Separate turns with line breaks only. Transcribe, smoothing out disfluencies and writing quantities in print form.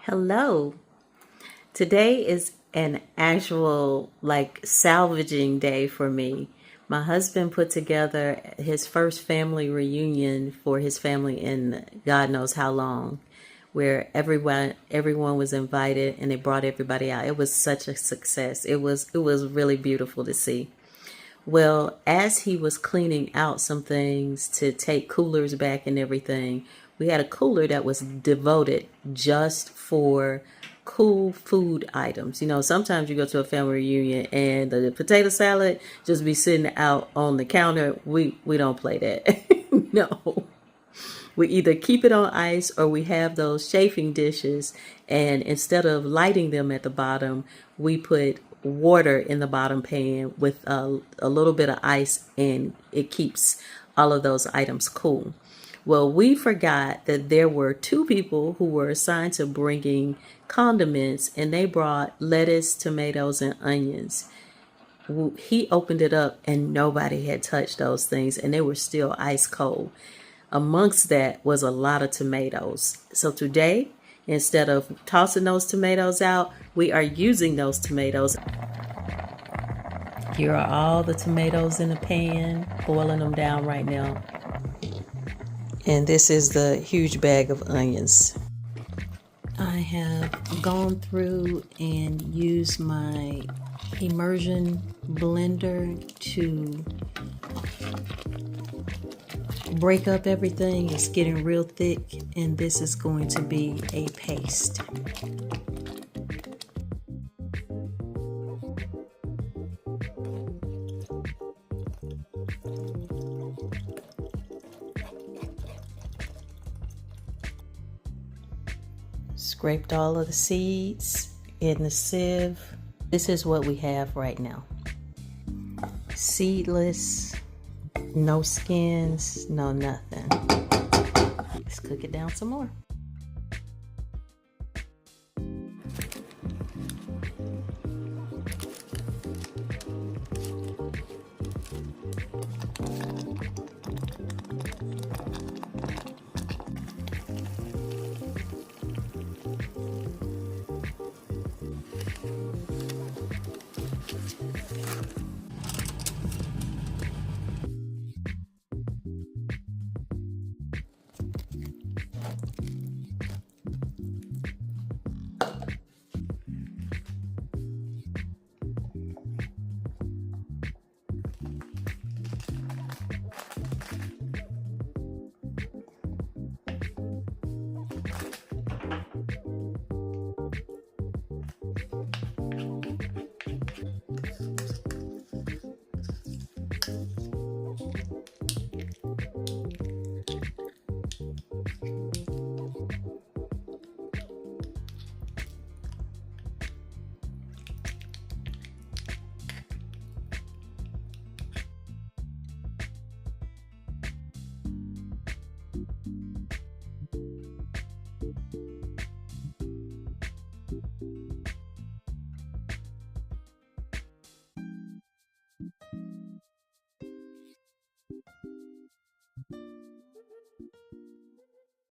Hello. Today is an actual salvaging day for me. My husband put together his first family reunion for his family in God knows how long, where everyone was invited and they brought everybody out. It was such a success. It was really beautiful to see. Well, as he was cleaning out some things to take coolers back and everything, we had a cooler that was devoted just for cool food items. You know, sometimes you go to a family reunion and the potato salad just be sitting out on the counter. We don't play that. No. We either keep it on ice or we have those chafing dishes, and instead of lighting them at the bottom, we put water in the bottom pan with a little bit of ice, and it keeps all of those items cool. Well, we forgot that there were two people who were assigned to bringing condiments, and they brought lettuce, tomatoes, and onions. He opened it up and nobody had touched those things, and they were still ice cold. Amongst that was a lot of tomatoes. So today, instead of tossing those tomatoes out, we are using those tomatoes. Here are all the tomatoes in the pan, boiling them down right now. And this is the huge bag of onions. I have gone through and used my immersion blender to break up everything. It's getting real thick, and this is going to be a paste. Scraped all of the seeds in the sieve. This is what we have right now. Seedless, no skins, no nothing. Let's cook it down some more.